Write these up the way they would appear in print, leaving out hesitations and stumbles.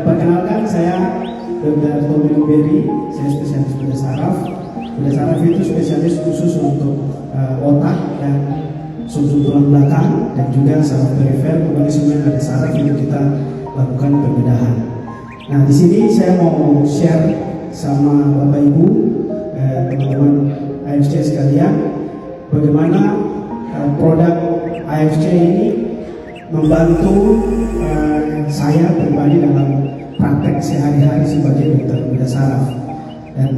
Perkenalkan, saya Dr. Tommy Berry, saya spesialis bedah saraf. Bedah saraf itu spesialis khusus untuk otak dan sumsum tulang belakang dan juga saraf perifer, pokoknya semua yang ada saraf itu kita lakukan pembedahan. Nah, di sini saya mau share sama Bapak Ibu, teman-teman AFC sekalian, bagaimana produk AFC ini membantu saya pribadi dalam praktek sehari-hari sebagai dokter bedah saraf. Dan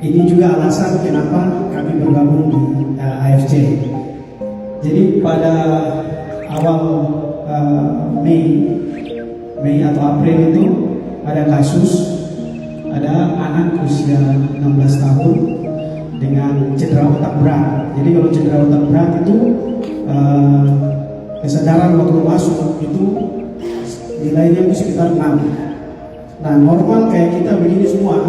ini juga alasan kenapa kami bergabung di AFC. Jadi pada awal Mei atau April itu ada kasus, ada anak usia 16 tahun dengan cedera otak berat. Jadi kalau cedera otak berat itu kesadaran waktu masuk itu nilainya itu sekitar 6. Nah, normal kayak kita begini semua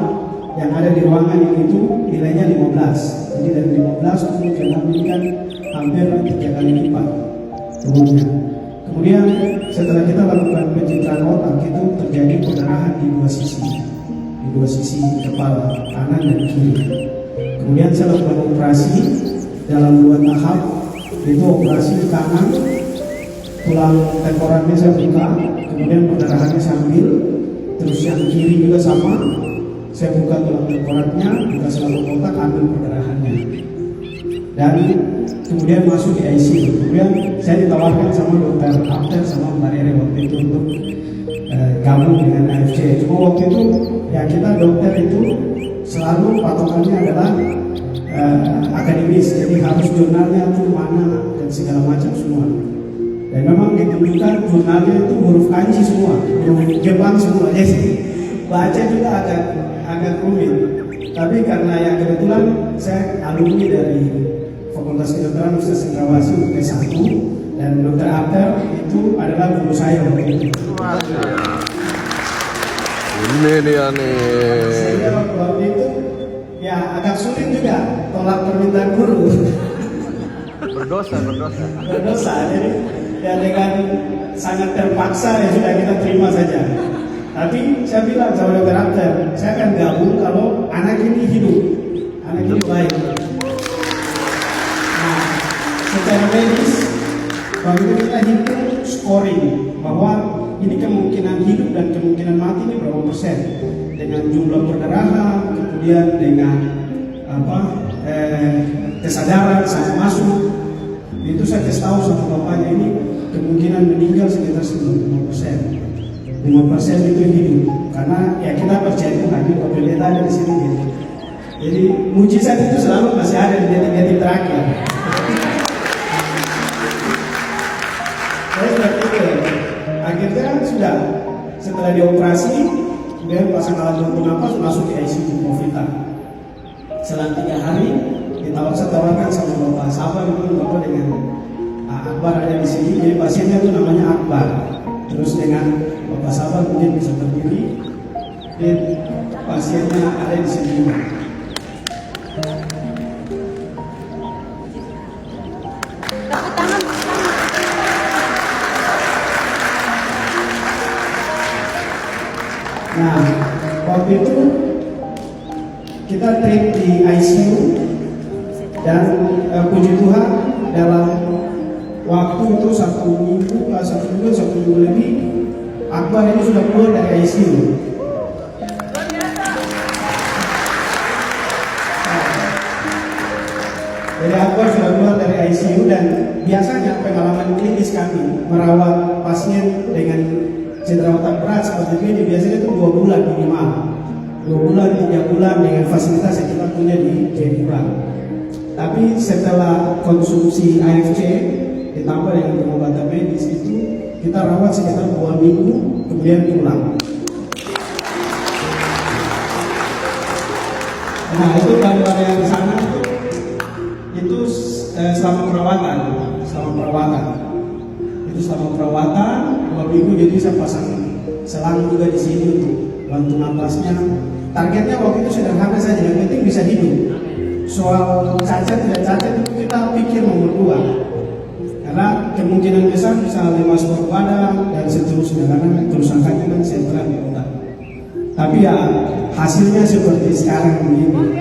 yang ada di ruangan ini itu nilainya 15. Jadi dari 15 ke 6 ini kan hampir 3 kali lipat turunnya. Kemudian setelah kita lakukan pencitraan otak itu terjadi perdarahan di dua sisi kepala, kanan dan kiri. Kemudian saya lakukan operasi dalam 2 tahap. Itu operasi kanan, tulang temporannya saya buka, kemudian perdarahannya saya ambil. Terus yang kiri juga sama, saya buka tulang temporannya, buka selaput otak, ambil perdarahannya. Dan kemudian masuk di ICU. Kemudian saya ditawarkan sama dokter After sama Mbak Rere waktu itu untuk gabung dengan AFC. Cuma waktu itu ya kita dokter itu selalu patokannya adalah akademis, jadi harus jurnalnya itu mana dan segala macam semua. Dan memang ditemukan jurnalnya itu huruf kanji semua, huruf Jepang semua, jadi baca juga agak rumit. Tapi karena yang kebetulan saya alumni dari Fakultas Kedokteran Universitas Cendrawasih S1 dan Dr. After itu adalah guru saya waktu itu. Ini dia nih. Sehingga waktu itu ya agak sulit juga tolak permintaan guru. Berdosa. Jadi ya dengan sangat terpaksa ya sudah kita terima saja. Tapi saya bilang sama dokter After, saya akan gabung kalau anak ini hidup, anak ini baik. Nah, secara medis, waktu kita hitung scoring bahwa ini kemungkinan hidup dan kemungkinan mati ini berapa persen dengan jumlah perdarahan, kemudian dengan kesadaran saat masuk. Itu saya kasih tahu sama bapaknya, ini kemungkinan meninggal sekitar 95%. 5% itu hidup, karena ya kita percaya itu hadir, kalau ada di sini gitu. Jadi mujizat itu selalu masih ada di detik-detik terakhir. Saya sudah pikir, akhirnya sudah setelah dioperasi, kemudian pasang alat bantu nafas masuk di ICU COVID. Selang 3 hari ditawarkan sama Bapak Sabar itu Bapak dengan Akbar ada di sini. Jadi pasiennya itu namanya Akbar. Terus dengan Bapak Sabar mungkin bisa berdiri. Dan pasiennya ada di sini. Nah, waktu itu kita treat di ICU dan puji Tuhan dalam waktu itu 1 minggu lebih Akbar ini sudah keluar dari ICU. Jadi Akbar sudah keluar dari ICU dan biasanya pengalaman klinis kami merawat pasien dengan cedera otak berat seperti ini biasanya itu 2 bulan minimal. 2 bulan, 3 bulan dengan fasilitas yang kita punya di Jayapura. Tapi setelah konsumsi AFC ditambah dengan pengobatan medis itu kita rawat sekitar 2 minggu kemudian pulang. Nah itu gambar yang di sana itu selama perawatan. Itu selama perawatan 2 minggu, jadi saya pasang selang juga di sini untuk bantu napasnya. Targetnya waktu itu sederhana saja, yang penting bisa hidup. Soal cacat tidak cacat itu kita pikir nomor 2, karena kemungkinan besar bisa lemas badan dan seterusnya, karena kerusakannya kan sentral di otak. Tapi ya hasilnya seperti sekarang begini.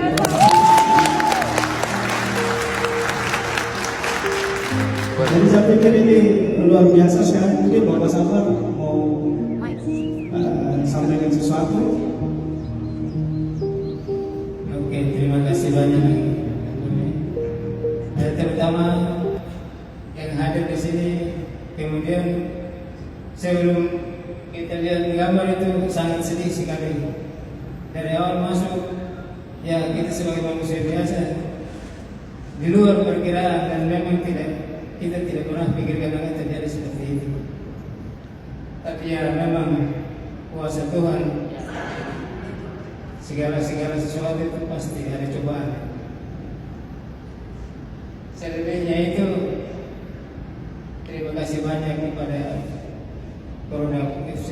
Jadi saya pikir ini luar biasa sekali. Mungkin Bapak Sabar mau sampaikan sesuatu. Oke, terima kasih banyak. Terutama yang hadir di sini. Kemudian sebelum kita lihat gambar itu sangat sedih sekali. Dari awal masuk, ya kita sebagai manusia biasa di luar perkiraan dan memang kita tidak pernah pikirkan akan terjadi seperti itu. Tapi ya memang kuasa Tuhan, segala sesuatu itu pasti ada cobaan. Selebihnya itu terima kasih banyak kepada Corona FC